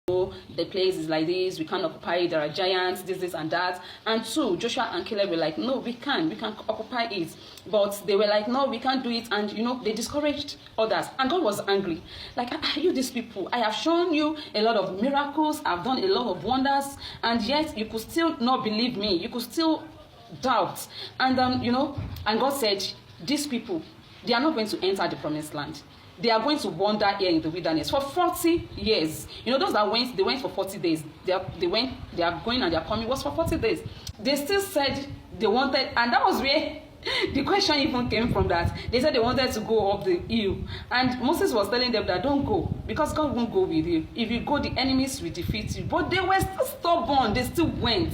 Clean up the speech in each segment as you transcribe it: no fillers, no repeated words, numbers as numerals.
the place is like this, we can't occupy it, there are giants, this and that. And two, Joshua and Caleb were like, no, we can occupy it. But they were like, no, we can't do it. And they discouraged others, and God was angry. Like, are you these people? I have shown you a lot of miracles, I've done a lot of wonders, and yet you could still not believe me, you could still doubt. And and God said, these people, they are not going to enter the promised land. They are going to wander here in the wilderness for 40 years. Those that went, they went for 40 days. They are going and they are coming was for 40 days. They still said they wanted, and that was where the question even came from, that they said they wanted to go up the hill. And Moses was telling them that don't go, because God won't go with you. If you go, the enemies will defeat you. But they were still stubborn. They still went.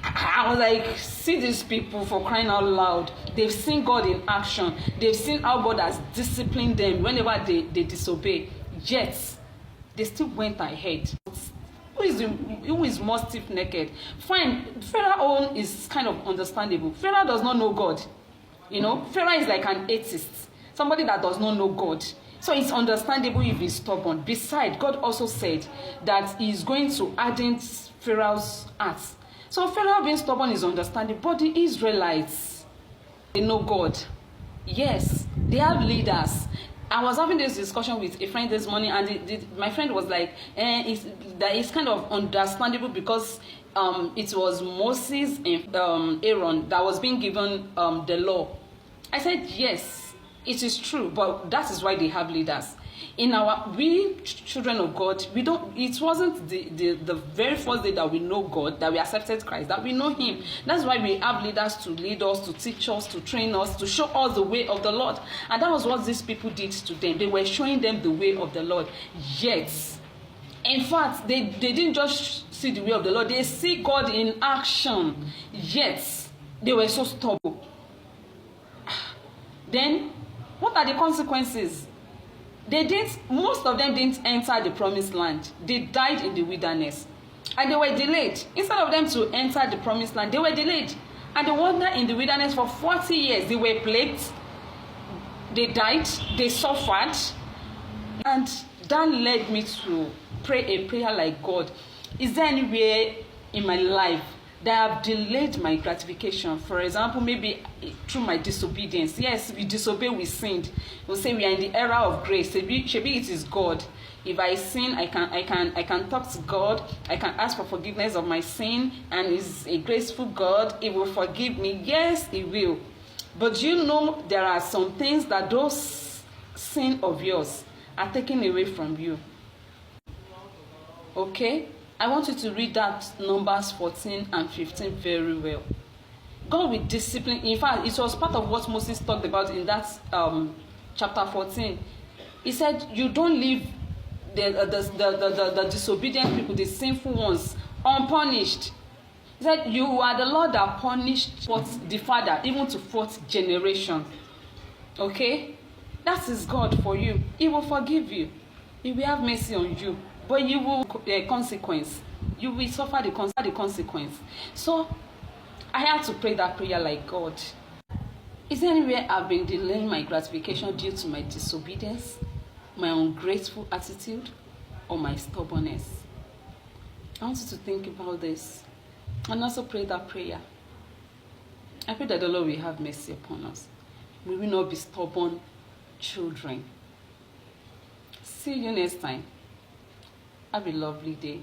I was like, see these people, for crying out loud. They've seen God in action. They've seen how God has disciplined them whenever they disobey. Yet, they still went ahead. Who is more stiff-necked? Fine, Pharaoh is kind of understandable. Pharaoh does not know God. Pharaoh is like an atheist. Somebody that does not know God. So it's understandable if he's stubborn. Besides, God also said that he's going to harden Pharaoh's heart. So Pharaoh being stubborn is understandable, but the Israelites, they know God. Yes, they have leaders. I was having this discussion with a friend this morning, and my friend was like, it's kind of understandable because it was Moses and Aaron that was being given the law. I said, yes, it is true, but that is why they have leaders. We children of God, it wasn't the very first day that we know God, that we accepted Christ, that we know him. That's why we have leaders to lead us, to teach us, to train us, to show us the way of the Lord. And that was what these people did to them. They were showing them the way of the Lord. Yet, in fact, they didn't just see the way of the Lord, they see God in action. Yet, they were so stubborn. Then, what are the consequences? Most of them didn't enter the promised land. They died in the wilderness. And they were delayed. Instead of them to enter the promised land, they were delayed. And they wandered in the wilderness for 40 years. They were plagued. They died. They suffered. And that led me to pray a prayer like, God, is there anywhere in my life that have delayed my gratification? For example, maybe through my disobedience. Yes, we disobey, we sinned. We'll say we are in the era of grace. Maybe it is God. If I sin, I can talk to God. I can ask for forgiveness of my sin, and He's a graceful God. He will forgive me. Yes, He will. But there are some things that those sin of yours are taken away from you. Okay? I want you to read that Numbers 14 and 15 very well. God will discipline. In fact, it was part of what Moses talked about in that chapter 14. He said, you don't leave the disobedient people, the sinful ones, unpunished. He said, you are the Lord that punished the father, even to fourth generation. Okay? That is God for you. He will forgive you. He will have mercy on you. But you will consequence. You will suffer the consequence. So I had to pray that prayer like, God, is there anywhere I've been delaying my gratification due to my disobedience, my ungrateful attitude, or my stubbornness? I want you to think about this and also pray that prayer. I pray that the Lord will have mercy upon us. We will not be stubborn children. See you next time. Have a lovely day.